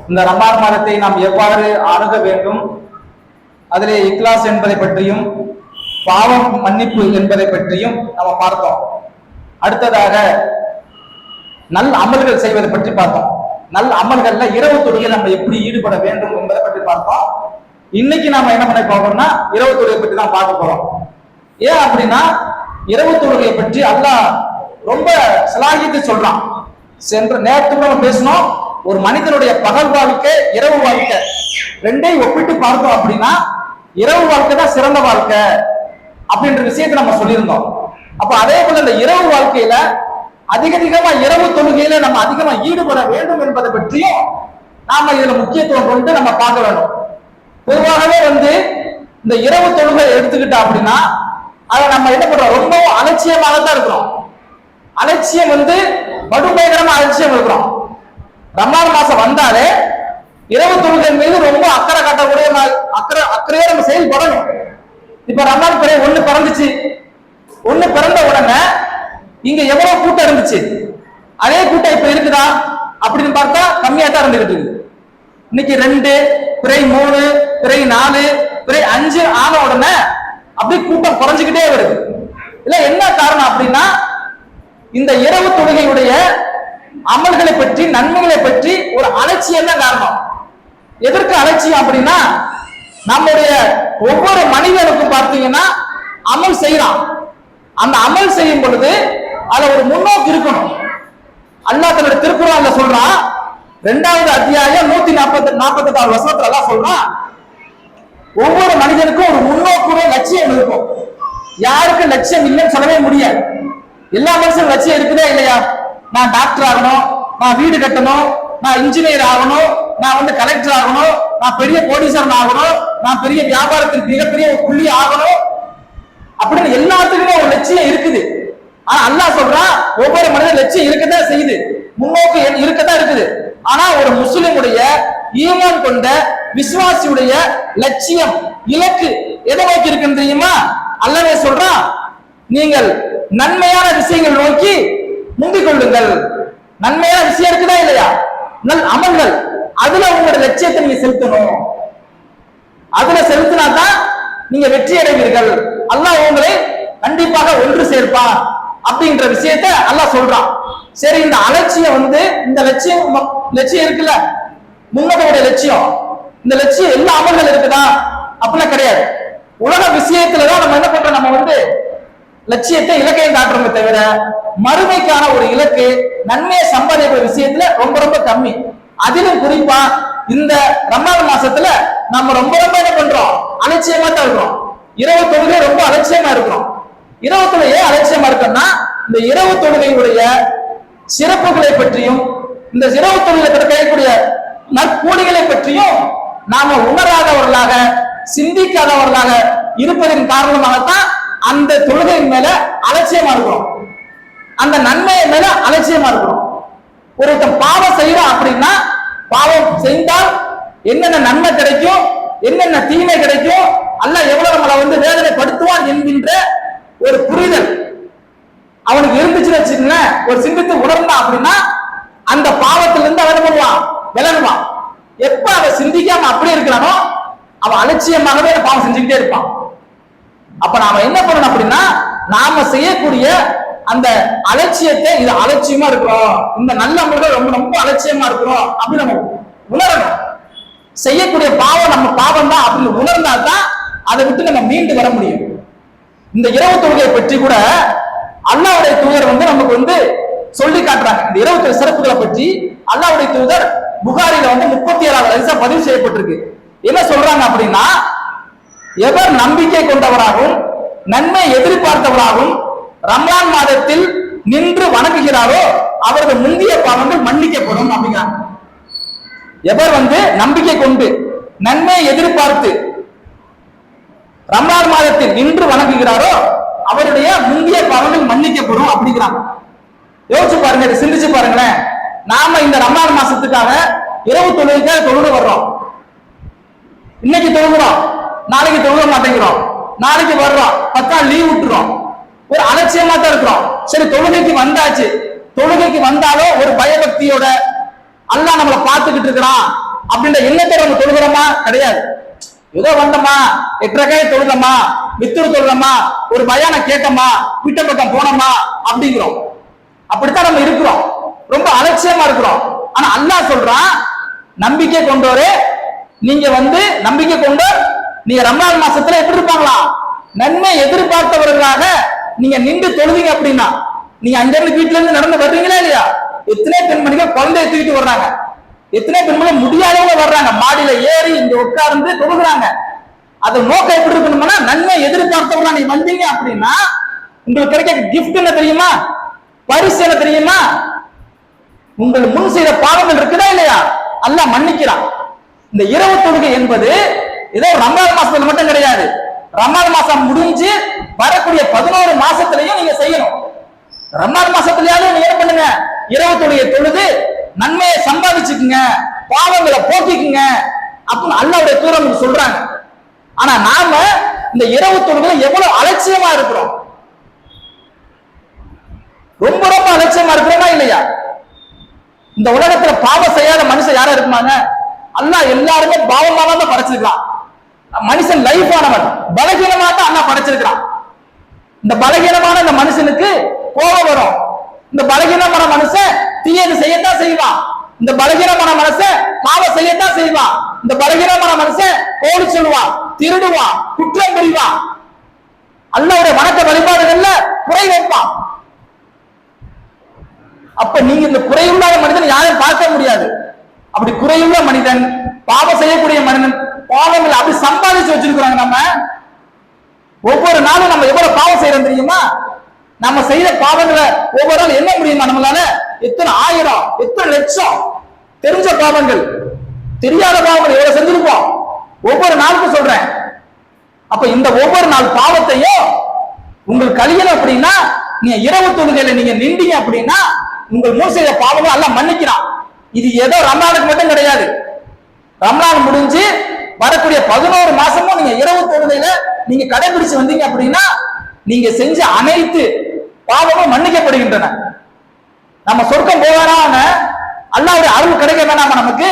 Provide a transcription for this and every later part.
இந்த ரமலான் மாதத்தை நாம் எவ்வாறு அணுக வேண்டும், அதிலே இக்லாஸ் என்பதை பற்றியும் பாவம் மன்னிப்பு என்பதை பற்றியும் நம்ம பார்த்தோம். அடுத்ததாக நல்ல அமல்கள் செய்வதை பற்றி பார்த்தோம். நல்ல அமல்கள்ல இரவு தொழுகை நம்ம எப்படி ஈடுபட வேண்டும் என்பதை பற்றி பார்த்தோம். இன்னைக்கு நாம என்ன பண்ண போறோம்னா இரவு தொழுகை பற்றி தான் பார்க்க போறோம். ஏன் அப்படின்னா இரவு தொழுகையை பற்றி அல்லாஹ் ரொம்ப சிலாகித்து சொல்றான். சென்ற நேரத்துக்கு நம்ம பேசணும், ஒரு மனிதனுடைய பகல் வாழ்க்கை இரவு வாழ்க்கை ரெண்டையும் ஒப்பிட்டு பார்த்தோம் அப்படின்னா இரவு வாழ்க்கை தான் சிறந்த வாழ்க்கை அப்படின்ற விஷயத்தை நம்ம சொல்லியிருந்தோம். அப்ப அதே போல இந்த இரவு வாழ்க்கையில அதிகமா இரவு தொழுகையில நம்ம அதிகமா ஈடுபட வேண்டும் என்பதை பற்றியும் நாம இதுல முக்கியத்துவம் கொண்டு நம்ம பார்க்க வேண்டும். பொதுவாகவே இந்த இரவு தொழுகை எடுத்துக்கிட்டோம் அப்படின்னா அதை நம்ம என்ன பண்றோம், ரொம்பவும் அலட்சியமாக தான் இருக்கிறோம். அலட்சியம் படுபயங்கரமா அலட்சியம் இருக்கிறோம். ரமலான் மாசம் வந்தாலே இரவு தொழுகை மீது ரொம்ப அக்கறை காட்டக்கூடிய அக்கறையா நம்ம செயல்படணும். இப்ப ரமலான் பிறை ஒண்ணு பிறந்துச்சு, ஒண்ணு பிறந்த உடனே இங்க எவ்வளவு கூட்டம் இருந்துச்சு, அதே கூட்டம் இப்ப இருக்குதா அப்படின்னு பார்த்தா கம்மியா தான் இருந்துகிட்டு இருக்கு. இன்னைக்கு 2 பிறை 3 பிறை 4 பிறை 5 ஆன உடனே அப்படி கூட்டம் குறைஞ்சுக்கிட்டே வருது. இல்ல என்ன காரணம் அப்படின்னா இந்த இரவு தொழுகையுடைய அமல்களை பற்றி நன்மைகளை பற்றி ஒரு அலட்சியம் தான் காரணம். எதற்கு அலட்சியம் அப்படின்னா நம்முடைய ஒவ்வொரு மனிதனுக்கும் பார்த்தீங்கன்னா அமல் செய்யலாம். அந்த அமல் செய்யும் பொழுது அதுல ஒரு முன்னோக்கு இருக்கணும். அல்லாஹ் தன்னுடைய திருக்குர்ஆன்ல சொல்றான், 2வது அத்தியாயம் 148 வசனத்துல அல்லாஹ் சொல்றான், ஒவ்வொரு மனிதனுக்கும் ஒரு முன்னோக்குடைய லட்சியம் இருக்கும். யாருக்கும் லட்சியம் இல்லைன்னு சொல்லவே முடியாது. எல்லா மனுஷனும் லட்சியம் இருக்குதா இல்லையா? நான் டாக்டர் ஆகணும், நான் வீடு கட்டணும், நான் இன்ஜினியர் ஆகணும், நான் கலெக்டர் ஆகணும், நான் பெரிய கோடீஸ்வரன் ஆகணும், நான் பெரிய வியாபாரத்தில் மிகப்பெரிய புள்ளி ஆகணும் அப்படின்னு எல்லாத்துக்குமே ஒரு லட்சியம் இருக்குது. ஆனா அல்லாஹ் சொல்றான், ஒவ்வொரு மனிதன் லட்சியம் இருக்கதான் செய்யுது, முன்னோக்கு இருக்கதான் இருக்குது. ஆனா ஒரு முஸ்லிமுடைய ஈமான் கொண்ட விசுவாசியுடைய லட்சியம் இலக்கு எதை நோக்கி இருக்குன்னு தெரியுமா? அல்லாஹ்வே சொல்றான், நீங்கள் நன்மையான விஷயங்கள் நோக்கி முந்திக் கொள்ளுங்கள். நன்மையான விஷயம் இருக்குதா இல்லையா? நல் அமல்கள், அதுல உங்களோட லட்சியத்தை நீங்க செலுத்தணும். அதுல செலுத்தினா தான் நீங்க வெற்றி அடைவீர்கள். அல்லாஹ் உங்களை கண்டிப்பாக ஒன்று சேர்ப்பான் அப்படின்ற விஷயத்தை அல்லாஹ் சொல்றான். சரி, இந்த அலட்சியம் இந்த லட்சியம் இருக்குல்ல, முன்னோடைய லட்சியம், இந்த லட்சியம் எல்லா அமல்கள் இருக்குதா அப்படிலாம் கிடையாது. உலக விஷயத்துலதான் நம்ம என்ன பண்றோம், நம்ம லட்சியத்தை இலக்கையும் காட்டுறோமே தவிர மறுமைக்கான ஒரு இலக்கு நன்மையை சம்பாதிக்கிற விஷயத்துல ரொம்ப ரொம்ப கம்மி. அதிலும் குறிப்பா இந்த ரமலான் மாசத்துல நம்ம ரொம்ப ரொம்ப என்ன பண்றோம், அலட்சியமா தான் இருக்கிறோம். இரவு தொழுகை ரொம்ப அலட்சியமா இருக்கிறோம். இரவு தொழுகை அலட்சியமா இருக்கோம்னா இந்த இரவு தொழுகையுடைய சிறப்புகளை பற்றியும் இந்த இரவு தொழுகை கிடைக்கக்கூடிய நற்கூலிகளை பற்றியும் நாம உணராதவர்களாக சிந்திக்காதவர்களாக இருப்பதன் காரணமாகத்தான் அந்த தொழுகையின் மேல அலட்சியமா இருக்கிறோம், அந்த நன்மை மேல அலட்சியமா இருக்கிறோம். ஒருத்தன் பாவம் செய்யறோம் அப்படின்னா பாவம் செய்தால் என்னென்ன நன்மை கிடைக்கும், என்னென்ன தீமை கிடைக்கும், அல்லாஹ் எவ்வளவு நம்மளை வேதனைப்படுத்துவான் என்கின்ற ஒரு புரிதல் அவனுக்கு இருந்துச்சுன்னு வச்சுக்கோங்களேன். ஒரு சிந்தித்து உணர்ந்தான் அப்படின்னா அந்த பாவத்திலிருந்து அவன் பண்ணுவான், விலகுவான். எப்ப அவன் சிந்திக்காம அப்படியே இருக்கிறானோ அவன் அலட்சியமாகவே பாவம் செஞ்சுக்கிட்டே இருப்பான். அப்ப நாம என்ன பண்ணணும் அப்படின்னா நாம செய்யக்கூடிய அந்த அலட்சியத்தை, இது அலட்சியமா இருக்கிறோம், இந்த நல்ல முறைகள் ரொம்ப ரொம்ப அலட்சியமா இருக்கிறோம் அப்படின்னு நம்ம உணரணும். செய்யக்கூடிய பாவம் நம்ம பாவம் தான் அப்படின்னு உணர்ந்தால்தான் அதை விட்டு நம்ம மீண்டு வர முடியும். இந்த இரவு தொழுகையை பற்றி கூட அல்லாஹ்வுடைய தூதர் நமக்கு சொல்லி காட்டுறாங்க. இந்த இரவு தொழுகை சிறப்புகளை பற்றி அல்லாஹ்வுடைய தூதர் புகாரில 37வது ஹதீஸா பதிவு செய்யப்பட்டிருக்கு. என்ன சொல்றாங்க அப்படின்னா, எவர் நம்பிக்கை கொண்டவராகவும் நன்மை எதிர்பார்த்தவராகவும் ரமலான் மாதத்தில் நின்று வணங்குகிறாரோ அவரது முந்தைய பாவங்கள் மன்னிக்கப்படும் அப்படிங்கிறாங்க. எவர் நம்பிக்கை கொண்டு நன்மை எதிர்பார்த்து ரமலான் மாதத்தில் நின்று வணங்குகிறாரோ அவருடைய முந்தைய பாவங்கள் மன்னிக்கப்படும் அப்படிங்கிறாங்க. யோசிச்சு பாருங்க, இதை சிந்திச்சு பாருங்களேன். நாம இந்த ரமலான் மாசத்துக்காக இரவு தொழுகைக்காக தொழுக வர்றோம். இன்னைக்கு தொழுகிறோம், நாளைக்கு தொழுக மாட்டேங்கிறோம், நாளைக்கு வர்றோம், 10 நாள் லீவ் விட்டுறோம், ஒரு அலட்சியமா தான் இருக்கிறோம். சரி, தொழுகைக்கு வந்தாச்சு, தொழுகைக்கு வந்தாலும் ஒரு பயபக்தியோட அல்லாஹ் நம்மளை பார்த்துக்கிட்டு இருக்கிறான், அப்படின்ற எண்ணத்தோட நம்ம தொழுகிறோமா? கிடையாது. ஏதோ வந்தோமா, 8 ரக்காத் தொழுதமா, வித்துரு தொழுதமா, ஒரு பயான கேட்டோமா, வீட்டை பக்கம் போனோமா அப்படிங்கிறோம். அப்படித்தான் நம்ம இருக்கிறோம். ரொம்ப அலட்சியமா இருக்கிறோம். ஆனா அல்லாஹ் சொல்றான், நம்பிக்கை கொண்டோரே, நீங்க நம்பிக்கை கொண்டு நீங்க ரமலான் மாசத்துல எப்படி இருப்பாங்களா? நன்மை எதிர்பார்த்தவர்களாக நீங்க நின்று தொழுவீங்க அப்படின்னா, நீங்க அங்கிருந்து வீட்டுல இருந்து நடந்து வர்றீங்களா இல்லையா? எத்தனை பெண்மணிகள் குழந்தைய தூக்கிட்டு வர்றாங்க, எத்தனை பெண்மணிகள் முடியாதவங்க வர்றாங்க, மாடியில ஏறி இங்க உட்கார்ந்து தொழுகிறாங்க. அது நோக்கம் எப்படி இருக்கணும்னா, நன்மை எதிர்பார்த்தவர்களா நீங்க வந்தீங்க அப்படின்னா உங்களுக்கு கிடைக்க கிஃப்ட் என்ன தெரியுமா? பரிசு என்ன தெரியுமா? உங்கள் முன் செய்த பாவங்கள் இருக்குதா இல்லையா, அல்லாஹ் மன்னிக்கிறான். இந்த இரவு தொழுகை என்பது ஏதோ ரமலான் மாசத்துல மட்டும் கிடையாது. ரமலான் மாசம் முடிஞ்சு வரக்கூடிய 11 மாசத்திலையும் நீங்க செய்யணும். ரமலான் மாசத்திலேயாவது நீங்க என்ன பண்ணுங்க, இரவு தொழுகை தொழுது நன்மையை சம்பாதிச்சுக்குங்க, பாவங்களை போக்கிக்குங்க அப்படின்னு அல்லாஹ்வுடைய தூதர் சொல்றாங்க. ஆனா நாம இந்த இரவு தொழுகையில எவ்வளவு அலட்சியமா இருக்கிறோம், ரொம்ப ரொம்ப அலட்சியமா இருக்கிறோமா இல்லையா? இந்த உலகத்துல பாவம் செய்யாத மனுஷன் யாரும் இருக்குமாங்க? அல்லாஹ் எல்லாருமே பாவமா தான் படைச்சிருக்கான். மனுஷன் லைஃப் ஆனவன், பலகீனமா தான் அல்லாஹ் படைச்சிருக்கான். இந்த பலகீனமான இந்த மனுஷனுக்கு கோபம் வரும். இந்த பலகீனமான மனுஷன் தீயது செய்யத்தான் செய்வான். இந்த பலகீனமான மனுஷன் பாவம் செய்யத்தான் செய்வான். இந்த பலகீனமான மனுஷன் கோடி சொல்லுவான், திருடுவான், குற்றம் புரிவான், அல்லாஹ்வுடைய வணக்க வழிபாடுகள்ல குறை வைப்பான். அப்ப நீங்க இந்த குறையுள்ள மனிதன் யாரும் பார்க்க முடியாது. அப்படி குறையுள்ள மனிதன், பாவம் செய்யக்கூடிய மனிதன், பாவங்களை அப்படி சம்பாதிச்சு வச்சிருக்கிறாங்க. நம்ம ஒவ்வொரு நாளும் நம்ம எவ்வளவு பாவம் செய்யறோம் தெரியுமா? நம்ம செய்த பாவங்களை ஒவ்வொரு நாள் என்ன முடியுமா நம்மளால? எத்தனை ஆயிரம், எத்தனை லட்சம் தெரிஞ்ச பாவங்கள், தெரியாத பாவங்கள் எவ்வளவு செஞ்சிருப்போம் ஒவ்வொரு நாளுக்கும் சொல்றேன். அப்ப இந்த ஒவ்வொரு நாள் பாவத்தையும் உங்களுக்கு கழியணும் அப்படின்னா, நீங்க இரவு தொழுகையில நீங்க நின்றீங்க அப்படின்னா உங்கள் முன் செய்த பாவங்கள் எல்லாம் மன்னிக்கிறான். இது ஏதோ ரமலானுக்கு மட்டும் கிடையாது. ரமலான் முடிஞ்சு வரக்கூடிய 11 மாசமும் நீங்க இரவு தொழுகையில நீங்க கடைபிடிச்சு வந்தீங்க அப்படின்னா நீங்க செஞ்ச அனைத்து பாவமும் மன்னிக்கப்படுகின்றன. நம்ம சொர்க்கம் போவாரான அல்லாஹ்வுடைய அருள் கிடைக்க வேணாமா நமக்கு?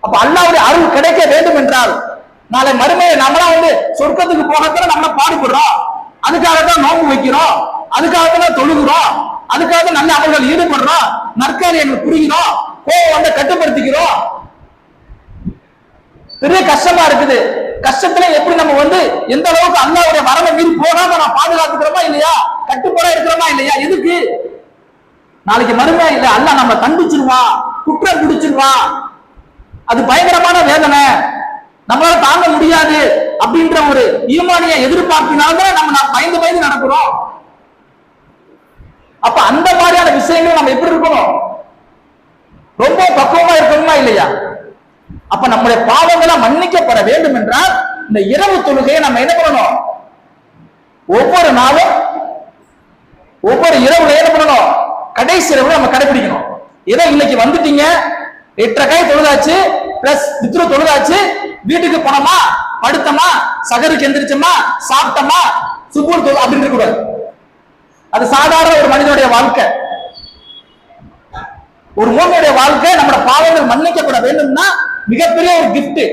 அப்ப அல்லாஹ்வுடைய அருள் கிடைக்க வேண்டும் என்றால் நாளை மறுமையை நம்மளா சொர்க்கத்துக்கு போகத்தான் நம்ம பாடுபடுறோம். அதுக்காகத்தான் நோன்பு வைக்கிறோம், அதுக்காகத்தான் தொழுகிறோம், அதுக்காக நல்ல அமல்கள் ஈடுபடுறோம், நற்காரியங்கள் புரிகிறோம், கோவம் கட்டுப்படுத்திக்கிறோம். பெரிய கஷ்டமா இருக்குது. கஷ்டத்துல எப்படி நம்ம எந்த அளவுக்கு அல்லாஹ்வுடைய வரவை மீறி போகாம நான் பாதுகாத்துக்கிறோமா இல்லையா, கட்டுப்பாடா இருக்கிறோமா இல்லையா? எதுக்கு? நாளைக்கு மறுமையா இல்ல, அல்லாஹ் நம்ம தண்டிச்சிருவான், குற்றம் பிடிச்சிருவான். அது பயங்கரமான வேதனை, நம்மளால தாங்க முடியாது அப்படின்ற ஒரு ஈமானிய எதிர்பார்ப்பினால்தான் நம்ம பயந்து பயந்து நடக்கிறோம். அப்ப அந்த மாதிரியான விஷயங்கள் நம்ம எப்படி இருக்கணும்? ரொம்ப பக்குவமா இருக்கணுமா இல்லையா? அப்ப நம்முடைய பாவங்களை மன்னிக்கப்பட வேண்டும் என்றால் இந்த இரவு தொழுகையை நம்ம என்ன பண்ணணும்? ஒவ்வொரு நாளும் ஒவ்வொரு இரவுல என்ன பண்ணணும்? கடைசி இரவு நம்ம கடைபிடிக்கணும். ஏதோ இன்னைக்கு வந்துட்டீங்க, 8 ரக்காத் தொழுதாச்சு, பிளஸ் வித்ரு தொழுதாச்சு, வீட்டுக்கு போனோமா, படுத்தமா, சகருக்கு எந்திரிச்சோமா, சாப்பிட்டோமா, சுபூர் தொழு அப்படின்னு இருக்க கூடாது. அது சாதாரண ஒரு மனிதனுடைய வாழ்க்கை. ஒரு மூமியுடைய வாழ்க்கை நம்மளோட பாவங்கள் மன்னிக்கப்பட வேண்டும்னா மிகப்பெரிய ஒரு கிஃப்ட்.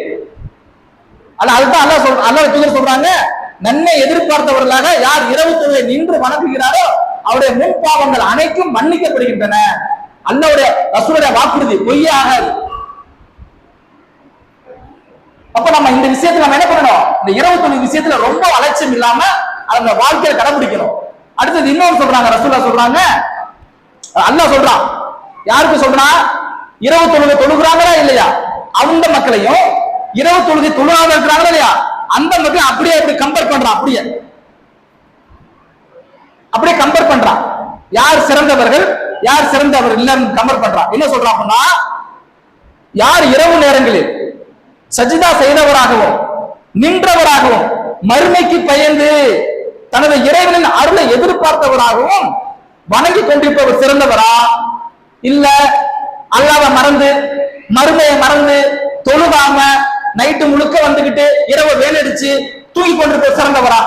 அதுதான் அல்லாஹ் தூதர் சொல்றாங்க, நன்மை எதிர்பார்த்தவர்களாக யார் இரவு தொழுகை நின்று வணங்குகிறாரோ அவருடைய முன் பாவங்கள் அனைத்தும் மன்னிக்கப்படுகின்றன. அல்லாஹ்வுடைய ரசூலுடைய வாக்குறுதி பொய்யாகாது. அப்ப நம்ம இந்த விஷயத்துல நம்ம என்ன பண்ணணும்? இந்த இரவு தொழுகை விஷயத்துல ரொம்ப அலட்சியம் இல்லாம அந்த வாழ்க்கையை கடைபிடிக்கணும். அடுத்தது இன்னொரு சொல்றாங்க, ரசூலுல்லாஹ் சொல்றாங்க, அல்லாஹ் சொல்றான், யாருக்கு சொல்றான்? இரவு தொழுகை தொழுகிறாங்களா இல்லையா அந்த மக்களையும், இரவு தொழுகை தொழுகாம இருக்கிறாங்களா இல்லையா அந்த மக்கள் அப்படியே அப்படி கம்பேர் பண்றான். அப்படியே கம்பேர் பண்றான். யார் சிறந்தவர்கள் யார் சிறந்தவர்கள் இல்லைன்னு கம்பேர் பண்றான். என்ன சொல்றான் அப்படின்னா, யார் இரவு நேரங்களில் சஜிதா செய்தவராகவும் நின்றவராகவும் மறுமைக்கு பயந்து தனது இறைவனின் அருளை எதிர்பார்த்தவராகவும் வணங்கி கொண்டிருப்பவர் சிறந்தவரா, இல்ல அல்லாஹ்வை மறந்து மறுமையை மறந்து தொழுகாம நைட்டு முழுக்க வந்துகிட்டு இரவு வேலடிச்சு தூங்கி கொண்டிருப்ப சிறந்தவரா?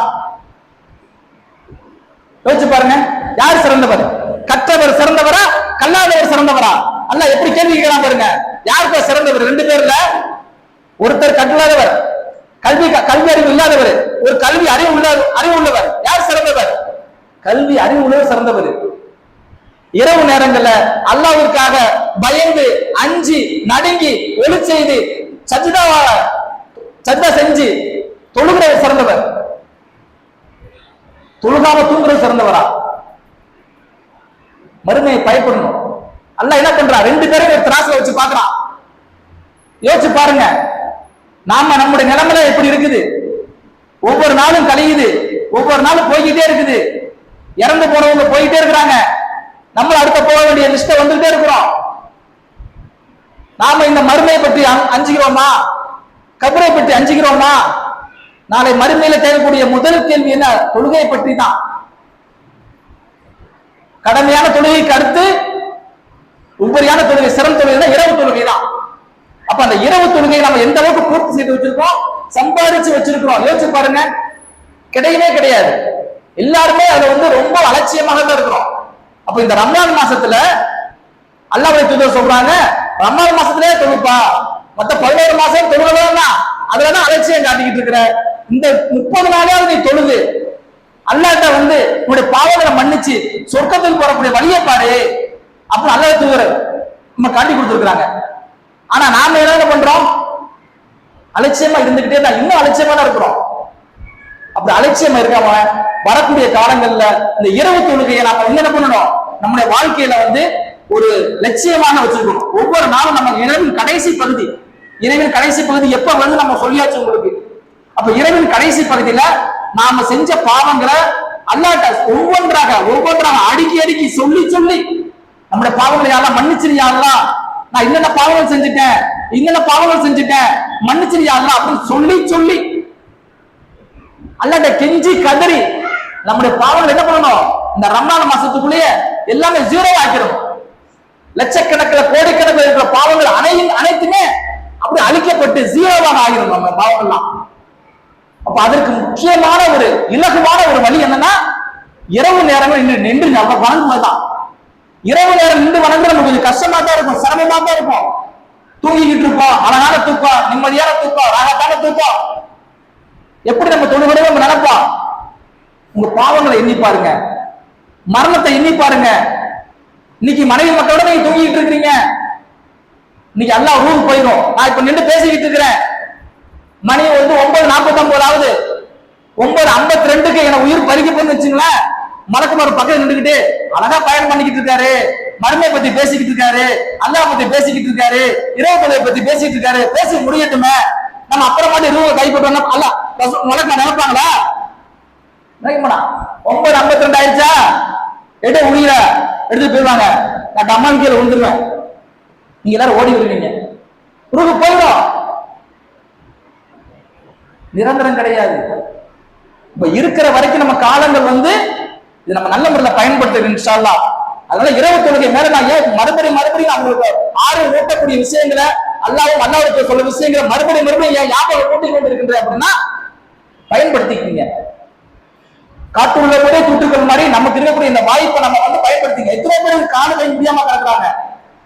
யோசிச்சு பாருங்க, யார் சிறந்தவர்? கற்றவர் சிறந்தவரா, கல்லாதவர் சிறந்தவரா? அல்லாஹ் எப்படி கேள்வி கேட்கலாம் பாருங்க. யாருப்பா சிறந்தவர்? ரெண்டு பேர்ல ஒருத்தர் கற்றாதவர், கல்வி அறிவு இல்லாதவர், ஒரு கல்வி அறிவு உள்ளவர். யார் சிறந்தவர்? கல்வி அறிவு உள்ளவர் சிறந்தவர். இரவு நேரங்கள்ல அல்லாஹ்விற்காக பயந்து அஞ்சி நடுங்கி ஒளி செய்து சஜ்தா செஞ்சு தொழுகிறவர் சிறந்தவர். தொழுகாம தூங்குறது சிறந்தவரா? மறுமையை பயப்படணும். அல்லாஹ் என்ன பண்றான்? ரெண்டு பேரும் திராசுல வச்சு பாக்குறான். யோசிச்சு பாருங்க, நாம நம்முடைய நிலைமையில எப்படி இருக்குது? ஒவ்வொரு நாளும் கழியுது, ஒவ்வொரு நாளும் போய்கிட்டே இருக்குது. இறந்து போனவங்க போயிட்டே இருக்கிறாங்க. நம்ம அடுத்த போக வேண்டிய லிஸ்ட வந்துட்டே இருக்கிறோம். நாம இந்த மறுமையை பற்றி அஞ்சுகிறோமா? கபரை பற்றி அஞ்சுகிறோமா? நாளை மறுமையில கேட்கக்கூடிய முதல் கேள்வி என்ன? தொழுகையை பற்றி தான். கடமையான தொழுகைக்கு அடுத்து உபரியான தொழுகை, சிறந்த தொழுகை இரவு தொழுகை தான். அப்ப அந்த இரவு தொழுகையை நம்ம எந்த அளவுக்கு பூர்த்தி செய்து வச்சிருக்கோம், சம்பாதிச்சு வச்சிருக்கிறோம்? யோசிச்சு பாருங்க. கிடையவே கிடையாது. எல்லாருமே அதை ரொம்ப அலட்சியமாக தான் இருக்கிறோம். அப்ப இந்த ரமலான் மாசத்துல அல்லாஹ்வுடைய தூதர் சொல்றாங்க, ரமலான் மாசத்திலே தொழுப்பா, மத்த 11 மாசம் தொழுகலாம், அதுலதான் அலட்சியம் காட்டிக்கிட்டு இருக்கிற. இந்த 30 நாளாவது நீ தொழுது அல்லாஹ்ட்ட உன்னுடைய பாவங்களை மன்னிச்சு சொர்க்கத்துக்கு போறக்கூடிய வழியை பாரு அப்ப அல்லாஹ் தூதர் நம்ம காட்டி கொடுத்துருக்காங்க. ஆனா நாம என்ன பண்றோம்? அலட்சியமா இருந்துகிட்டே தான், இன்னும் அலட்சியமா தான் இருக்கிறோம். அப்படி அலட்சியமா இருக்காம வரக்கூடிய காலங்கள்ல இந்த இரவு தொழுகையை நாம என்ன பண்ணணும்? நம்முடைய வாழ்க்கையில ஒரு லட்சியமான வச்சிருக்கணும். ஒவ்வொரு நாளும் நம்ம இரவின் கடைசி பகுதி, இரவின் கடைசி பகுதி எப்ப நம்ம சொல்லியாச்சு உங்களுக்கு. அப்ப இரவின் கடைசி பகுதியில நாம செஞ்ச பாவங்களை அல்லாஹ்ட்ட ஒவ்வொன்றாக அடுக்கி சொல்லி நம்முடைய பாவங்களை யாரெல்லாம் மன்னிச்சிருயாங்களா, நான் என்னென்ன பாவங்கள் செஞ்சுட்டேன் மன்னிச்சிருயாங்களா அப்படின்னு சொல்லி அல்லாஹ்ட்ட கெஞ்சி கதறி நம்முடைய பாவங்கள் என்ன பண்ணணும்? இந்த ரமலான் மாசத்துக்குள்ளேயே எல்லாமே ஜீரோ ஆக்கிடும். லட்சக்கணக்கில் கோடிக்கணக்கில் இருக்கிற பாவங்கள் அனைத்துமே அப்படி அழிக்கப்பட்டு ஜீரோவாக ஆகிடும் நம்ம பாவங்கள்லாம். அப்ப அதற்கு முக்கியமான ஒரு இலகுவான ஒரு வழி என்னன்னா, இரவு நேரங்கள் நின்று வணங்குவதுதான். இரவு நேரம் நின்று வணங்குறது நமக்கு கொஞ்சம் கஷ்டமா தான் இருக்கும், சிரமமா தான் இருக்கும். தூங்கிக்கிட்டு இருப்போம், அழகான தூக்கம், நிம்மதியான தூக்கம், ராகத்தான தூக்கம். எப்படி நம்ம தொழுகிறோம் நம்ம நினைப்போம்? உங்க பாவங்களை எண்ணி பாருங்க, மரணத்தை எண்ணி பாருங்க. இன்னைக்கு மனைவி மக்களோட நீங்க தூங்கிட்டு இருக்கீங்க, இன்னைக்கு அல்லாஹ் ரூம் போயிடும். நான் இப்ப நின்று பேசிக்கிட்டு இருக்கிறேன், மணி 9:49 ஆகுது. 9:52க்கு என உயிர் பறிக்க போன்னு வச்சுங்களேன். மலக்குமார் பக்கத்துல நின்றுகிட்டு அழகா பயணம் பண்ணிக்கிட்டு இருக்காரு, மருமையை பத்தி பேசிக்கிட்டு இருக்காரு, அல்லாஹ் பத்தி பேசிக்கிட்டு இருக்காரு, இரவு தொழுகை பத்தி பேசிட்டு இருக்காரு. பேசி முடியட்டுமே, நம்ம அப்புறமாட்டி ரூவை கைப்பற்றோம். அல்ல மலக்குமார் நினைப்பாங்களா? நினைக்க மாட்டா. 9:52 ஆயிடுச்சா, எடுத்து உயிர எடுத்து போயிடுவாங்க. நான் அம்மான் கீழே விழுந்துருவேன். நீங்க எல்லாரும் ஓடி வருவீங்க, ரூபு போயிடும். நிரந்தரம் கிடையாது. இப்ப இருக்கிற வரைக்கும் நம்ம காலங்கள் இது நம்ம நல்ல முறையில் பயன்படுத்துறது இன்ஷா அல்லாஹ். அதனால இரவு தொழுகை மேல நான் ஏன் மறுபடியும் அவங்களுக்கு ஊட்டக்கூடிய விஷயங்களை அல்லாஹ்வுக்கு சொல்ல விஷயங்களை மறுபடியும் ஏன் ஞாபகம் கூட்டிக் கொண்டு இருக்கின்ற அப்படின்னா பயன்படுத்திக்கீங்க. காட்டு உள்ள கூட தூட்டுக்கள் மாதிரி நமக்கு இருக்கக்கூடிய இந்த வாய்ப்பை நம்ம பயன்படுத்திங்க. எத்தனை பேர் காண கை முடியாம கிடக்குறாங்க,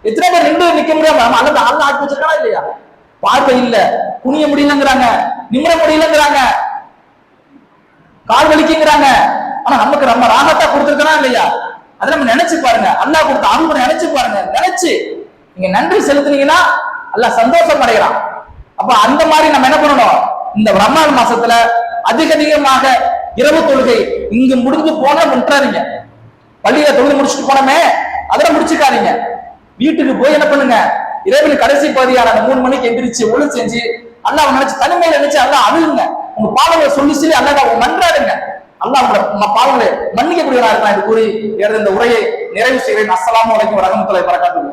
எத்தனை பேர் நிக்க முடியாம அல்லது அல்ல ஆக்கி வச்சிருக்கானா இல்லையா? பார்வை இல்ல, குனிய முடியலங்கிறாங்க, நிமிர முடியலங்கிறாங்க, கால் வலிக்குங்கிறாங்க. ஆனா நமக்கு நம்ம ராகத்தா கொடுத்துருக்கா இல்லையா? அதை நம்ம நினைச்சு பாருங்க. அல்லாஹ் கொடுத்த அருள் நினைச்சு பாருங்க. நினைச்சு நீங்க நன்றி செலுத்தினீங்கன்னா அல்லாஹ் சந்தோஷம் அடைகிறான். அப்ப அந்த மாதிரி நம்ம என்ன பண்ணணும்? இந்த ரமலான் மாசத்துல அதிகமாக இரவு தொழுகை இங்கு முடிஞ்சு போனா விட்டுறாதீங்க. பள்ளியில தொழுகை முடிச்சுட்டு போனோமே அதெல்லாம் முடிச்சுக்காதீங்க. வீட்டுக்கு போய் என்ன பண்ணுங்க? இரவில் கடைசி பகுதியான 3 மணிக்கு எந்திரிச்சு ஒளி செஞ்சு அல்லாஹ் நினைச்சு தனிமையில நினைச்சு அல்லாஹ் அழுகுங்க. உங்க பாவங்களை சொல்லி அல்லாஹ் மன்றாடுங்க. அல்லாஹ் உங்க பாவங்களை மன்னிக்கக்கூடியவராக இருக்கலாம் என்று கூறி இந்த உரையை நிறைவு செய்கிறேன். அஸ்ஸலாமு அலைக்கும் வரஹ்மத்துல்லாஹி வபரகாத்துஹு.